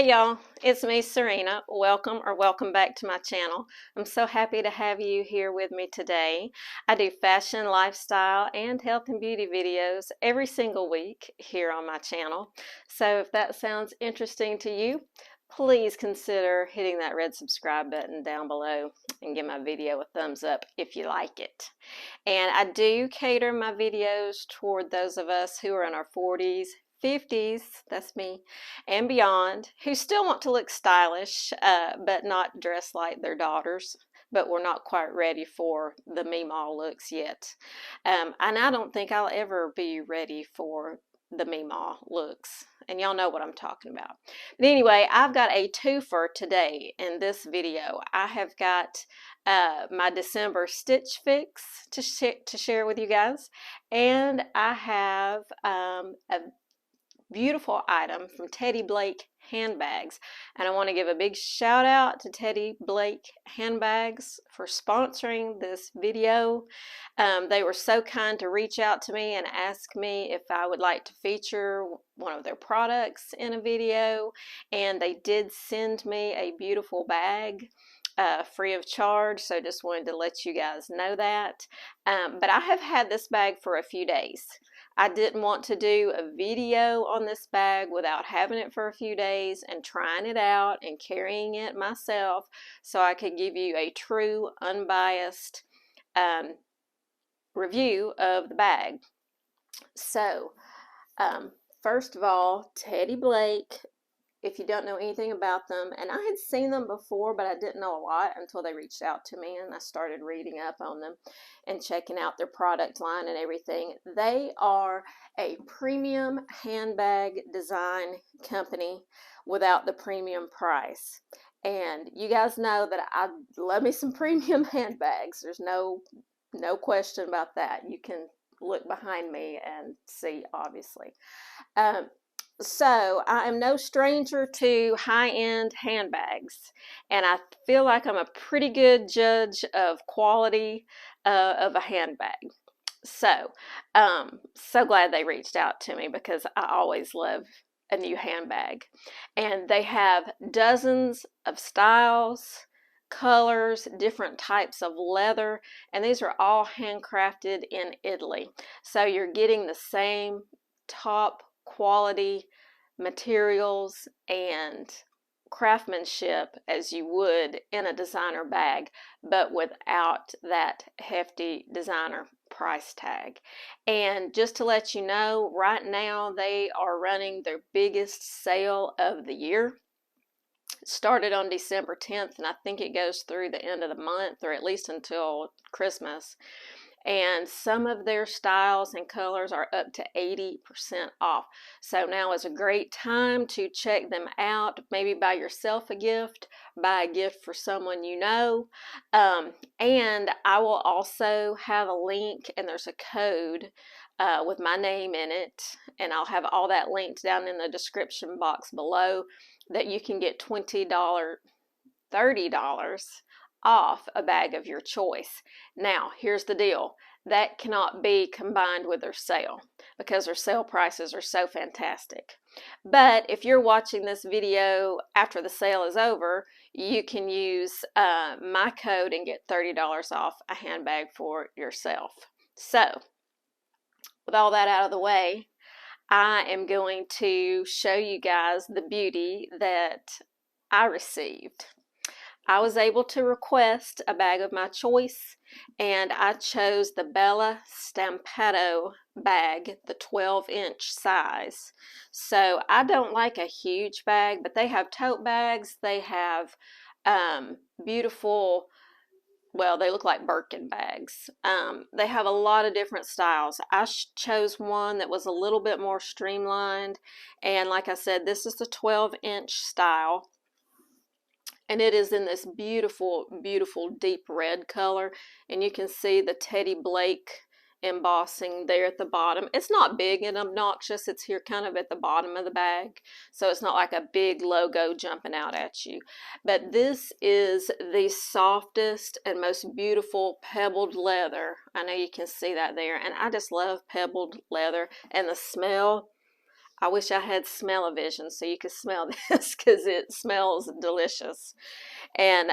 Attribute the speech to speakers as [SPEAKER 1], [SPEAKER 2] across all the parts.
[SPEAKER 1] Hey y'all, it's me, Serena. Welcome back to my channel. I'm so happy to have you here with me today. I do fashion, lifestyle, and health and beauty videos every single week here on my channel. So if that sounds interesting to you, please consider hitting that red subscribe button down below and give my video a thumbs up if you like it. And I do cater my videos toward those of us who are in our 40s, 50s, that's me, and beyond, who still want to look stylish, but not dress like their daughters, but we're not quite ready for the Meemaw looks yet. And I don't think I'll ever be ready for the Meemaw looks. And y'all know what I'm talking about. But anyway, I've got a twofer today in this video. I have got my December Stitch Fix to share with you guys. And I have a beautiful item from Teddy Blake Handbags. And I want to give a big shout out to Teddy Blake Handbags for sponsoring this video. They were so kind to reach out to me and ask me if I would like to feature one of their products in a video. And they did send me a beautiful bag. Free of charge, so just wanted to let you guys know that. But I have had this bag for a few days. I didn't want to do a video on this bag without having it for a few days and trying it out and carrying it myself so I could give you a true, unbiased review of the bag. So, first of all, Teddy Blake, if you don't know anything about them, and I had seen them before, but I didn't know a lot until they reached out to me and I started reading up on them and checking out their product line and everything. They are a premium handbag design company without the premium price. And you guys know that I love me some premium handbags. There's no question about that. You can look behind me and see, obviously. So I am no stranger to high-end handbags, and I feel like I'm a pretty good judge of quality of a handbag. So, so glad they reached out to me because I always love a new handbag. And they have dozens of styles, colors, different types of leather, and these are all handcrafted in Italy. So you're getting the same top quality materials and craftsmanship as you would in a designer bag, but without that hefty designer price tag. And just to let you know, right now they are running their biggest sale of the year. It started on December 10th, and I think it goes through the end of the month, or at least until Christmas. And some of their styles and colors are up to 80% off. So now is a great time to check them out. Maybe buy yourself a gift, buy a gift for someone you know. And I will also have a link, and there's a code with my name in it, and I'll have all that linked down in the description box below, that you can get $20, $30 off a bag of your choice. Now, here's the deal. That cannot be combined with their sale because their sale prices are so fantastic. But if you're watching this video after the sale is over, you can use my code and get $30 off a handbag for yourself. So, with all that out of the way, I am going to show you guys the beauty that I received. I was able to request a bag of my choice, and I chose the Bella Stampetto bag, the 12-inch size. So I don't like a huge bag, but they have tote bags. They have beautiful, well, they look like Birkin bags. They have a lot of different styles. I chose one that was a little bit more streamlined, and like I said, this is the 12-inch style. And it is in this beautiful, beautiful deep red color. And you can see the Teddy Blake embossing there at the bottom. It's not big and obnoxious. It's here kind of at the bottom of the bag. So it's not like a big logo jumping out at you. But this is the softest and most beautiful pebbled leather. I know you can see that there. And I just love pebbled leather. And the smell, I wish I had smell-o-vision so you could smell this because it smells delicious. And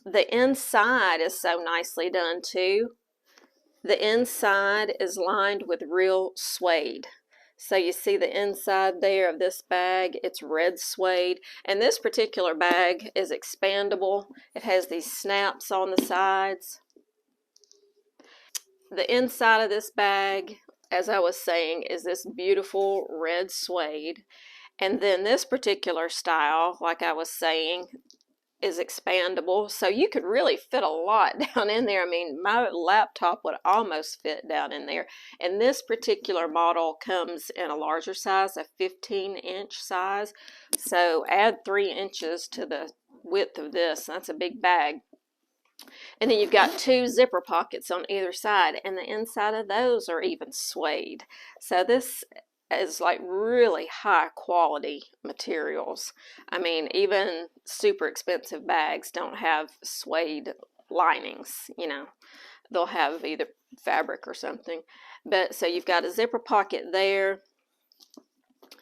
[SPEAKER 1] the inside is so nicely done too. The inside is lined with real suede. So you see the inside there of this bag, it's red suede. And this particular bag is expandable. It has these snaps on the sides. The inside of this bag, as I was saying, is this beautiful red suede. And then this particular style, like I was saying, is expandable, so you could really fit a lot down in there. I mean, my laptop would almost fit down in there. And this particular model comes in a larger size, a 15-inch size. So add 3 inches to the width of this. That's a big bag. And then you've got 2 zipper pockets on either side, and the inside of those are even suede. So this is like really high quality materials. I mean, even super expensive bags don't have suede linings, you know. They'll have either fabric or something. But so you've got a zipper pocket there,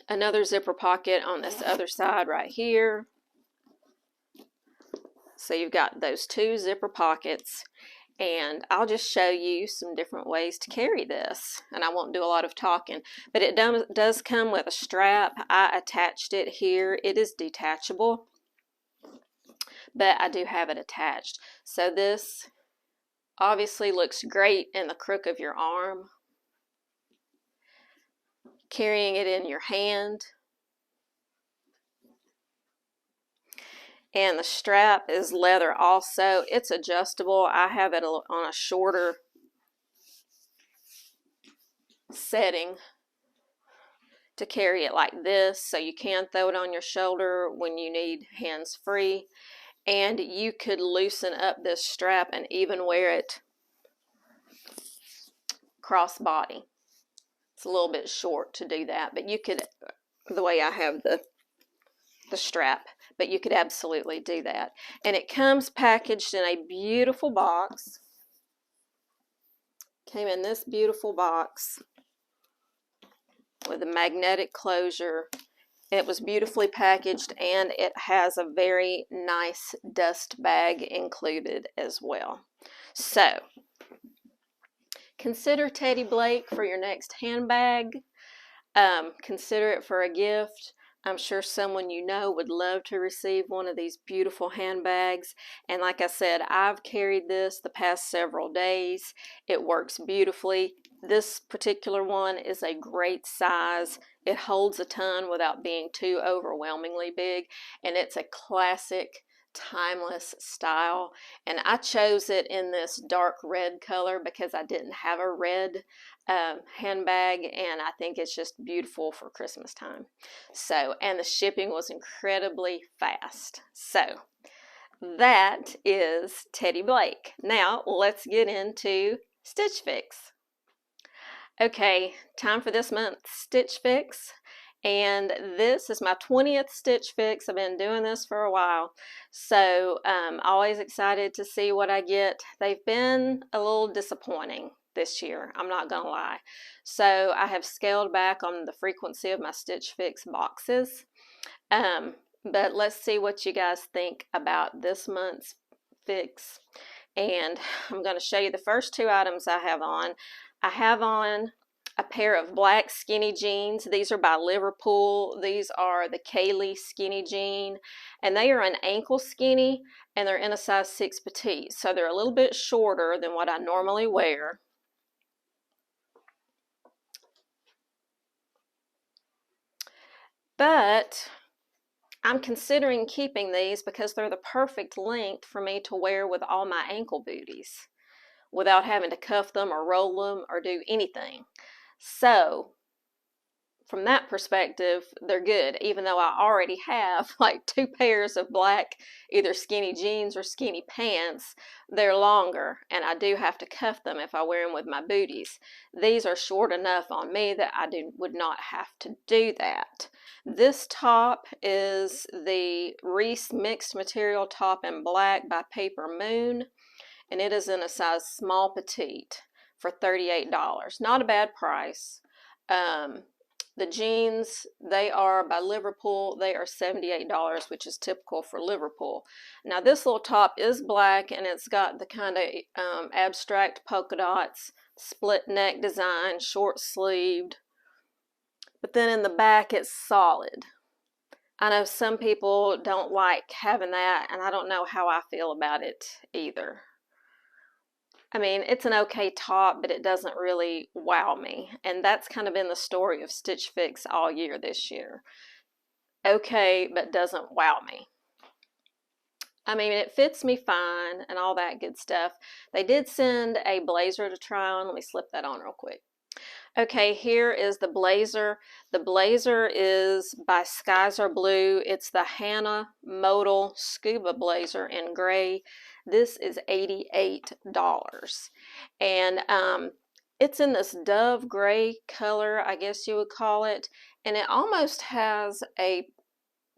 [SPEAKER 1] another zipper pocket on this other side right here. So you've got those 2 zipper pockets. And I'll just show you some different ways to carry this, and I won't do a lot of talking, but it does come with a strap. I attached it here. It is detachable, but I do have it attached. So this obviously looks great in the crook of your arm, carrying it in your hand. And the strap is leather also. It's adjustable. I have it on a shorter setting to carry it like this, so you can throw it on your shoulder when you need hands free. And you could loosen up this strap and even wear it crossbody. It's a little bit short to do that, but you could, the way I have the strap, but you could absolutely do that. And it comes packaged in a beautiful box. Came in this beautiful box with a magnetic closure. It was beautifully packaged, and it has a very nice dust bag included as well. So consider Teddy Blake for your next handbag. Consider it for a gift. I'm sure someone you know would love to receive one of these beautiful handbags. And like I said, I've carried this the past several days. It works beautifully. This particular one is a great size. It holds a ton without being too overwhelmingly big. And it's a classic, timeless style. And I chose it in this dark red color because I didn't have a red handbag, and I think it's just beautiful for Christmas time. So, and the shipping was incredibly fast. So that is Teddy Blake. Now let's get into Stitch Fix. Okay, time for this month's Stitch Fix. And this is my 20th Stitch Fix. I've been doing this for a while, so always excited to see what I get. They've been a little disappointing this year, I'm not gonna lie. So I have scaled back on the frequency of my Stitch Fix boxes. But let's see what you guys think about this month's fix. And I'm going to show you the first 2 items I have on. I have on a pair of black skinny jeans. These are by Liverpool. These are the Kaylee skinny jean, and they are an ankle skinny, and they're in a size 6 petite. So they're a little bit shorter than what I normally wear. But I'm considering keeping these because they're the perfect length for me to wear with all my ankle booties without having to cuff them or roll them or do anything. So from that perspective, they're good, even though I already have like 2 pairs of black either skinny jeans or skinny pants. They're longer, and I do have to cuff them if I wear them with my booties. These are short enough on me that I would not have to do that. This top is the Reese mixed material top in black by Paper Moon, and it is in a size small petite for $38. Not a bad price. The jeans, they are by Liverpool. They are $78, which is typical for Liverpool. Now this little top is black, and it's got the kind of abstract polka dots, split neck design, short sleeved. But then in the back, it's solid. I know some people don't like having that, and I don't know how I feel about it either. I mean, it's an okay top, but it doesn't really wow me. And that's kind of been the story of Stitch Fix all year this year. Okay, but doesn't wow me. I mean, it fits me fine and all that good stuff. They did send a blazer to try on. Let me slip that on real quick. Okay, here is the blazer. The blazer is by Skies Are Blue. It's the Hannah Modal Scuba Blazer in gray. This is $88. And it's in this dove gray color, I guess you would call it. And it almost has a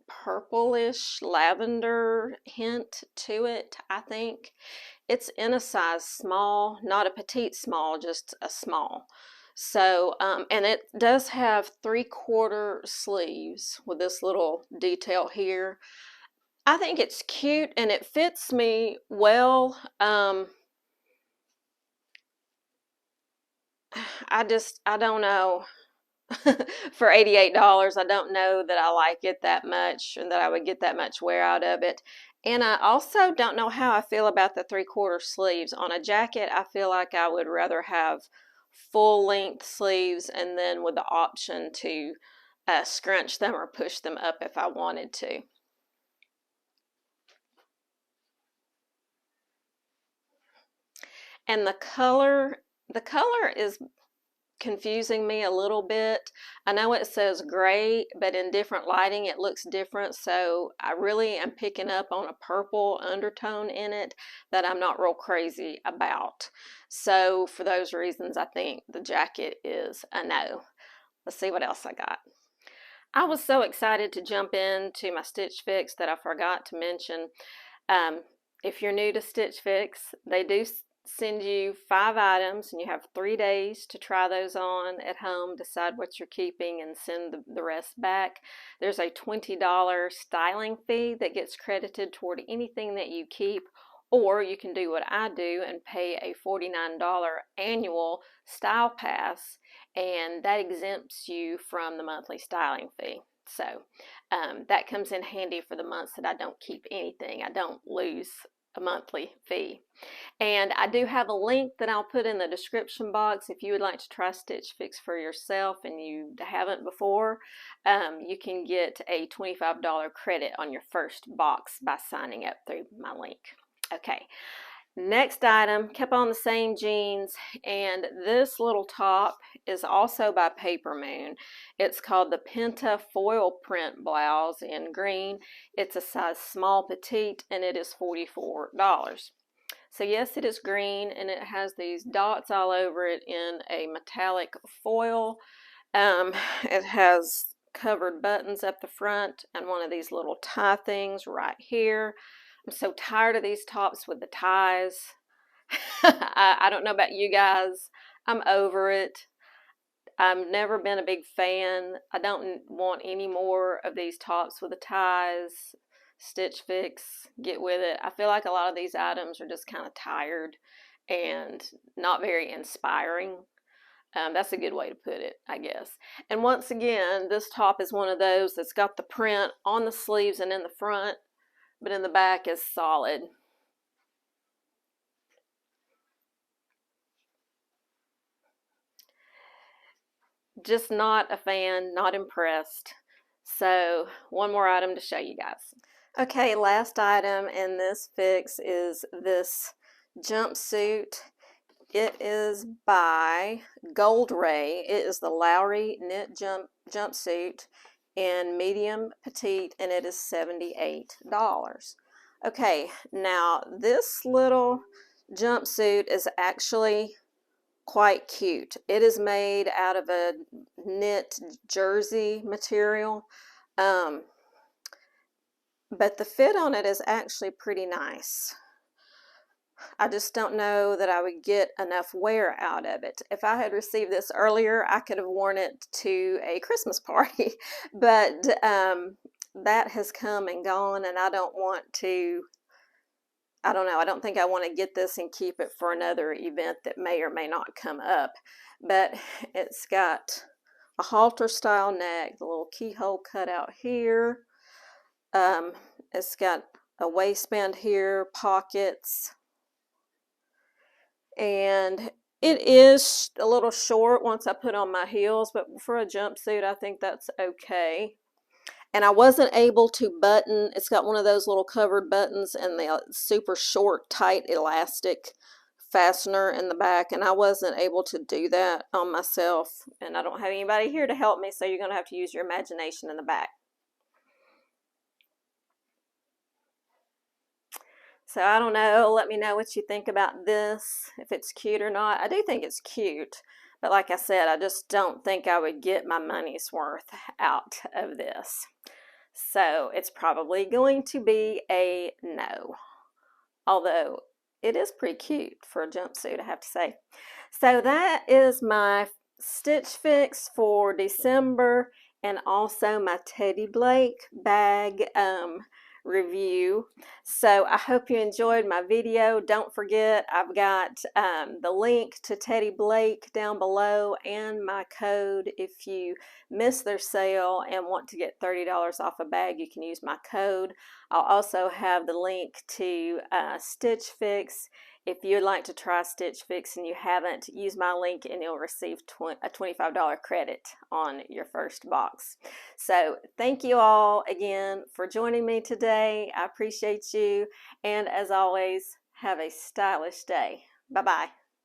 [SPEAKER 1] purplish lavender hint to it, I think. It's in a size small, not a petite small, just a small. So, and it does have 3/4 sleeves with this little detail here. I think it's cute and it fits me well. I don't know. For $88, I don't know that I like it that much and that I would get that much wear out of it. And I also don't know how I feel about the 3/4 sleeves. On a jacket, I feel like I would rather have full length sleeves and then with the option to scrunch them or push them up if I wanted to. And the color is confusing me a little bit. I know it says gray, but in different lighting it looks different, so I really am picking up on a purple undertone in it that I'm not real crazy about. So for those reasons, I think the jacket is a no. Let's see what else I got. I was so excited to jump into my Stitch Fix that I forgot to mention, if you're new to Stitch Fix, they do send you 5 items and you have 3 days to try those on at home, decide what you're keeping, and send the rest back. There's a $20 styling fee that gets credited toward anything that you keep, or you can do what I do and pay a $49 annual style pass, and that exempts you from the monthly styling fee. So that comes in handy for the months that I don't keep anything. I don't lose a monthly fee. And I do have a link that I'll put in the description box if you would like to try Stitch Fix for yourself and you haven't before. You can get a $25 credit on your first box by signing up through my link. Okay, next item, kept on the same jeans, and this little top is also by Paper Moon. It's called the Penta Foil Print Blouse in green. It's a size small petite and it is $44. So yes, it is green and it has these dots all over it in a metallic foil. It has covered buttons up the front and one of these little tie things right here. I'm so tired of these tops with the ties. I don't know about you guys. I'm over it. I've never been a big fan. I don't want any more of these tops with the ties. Stitch Fix, get with it. I feel like a lot of these items are just kind of tired and not very inspiring. That's a good way to put it, I guess. And once again, this top is one of those that's got the print on the sleeves and in the front, but in the back is solid. Just not a fan, not impressed. So one more item to show you guys. Okay, last item in this fix is this jumpsuit. It is by Gold Ray. It is the Lowry knit jumpsuit in medium petite, and it is $78. Okay, now this little jumpsuit is actually quite cute. It is made out of a knit jersey material, but the fit on it is actually pretty nice. I just don't know that I would get enough wear out of it. If I had received this earlier, I could have worn it to a Christmas party, but that has come and gone, and I don't want to, I don't know, I don't think I want to get this and keep it for another event that may or may not come up. But it's got a halter style neck, the little keyhole cut out here. It's got a waistband here, pockets, and it is a little short once I put on my heels, but for a jumpsuit, I think that's okay. And I wasn't able to button, it's got one of those little covered buttons and the super short, tight, elastic fastener in the back, and I wasn't able to do that on myself, and I don't have anybody here to help me, so you're going to have to use your imagination in the back. So I don't know, let me know what you think about this, if it's cute or not. I do think it's cute, but like I said, I just don't think I would get my money's worth out of this. So it's probably going to be a no, although it is pretty cute for a jumpsuit, I have to say. So that is my Stitch Fix for December, and also my Teddy Blake bag review. So I hope you enjoyed my video. Don't forget, I've got the link to Teddy Blake down below and my code. If you miss their sale and want to get $30 off a bag, you can use my code. I'll also have the link to Stitch Fix. If you'd like to try Stitch Fix and you haven't, use my link and you'll receive a $25 credit on your first box. So thank you all again for joining me today. I appreciate you, and as always, have a stylish day. Bye-bye.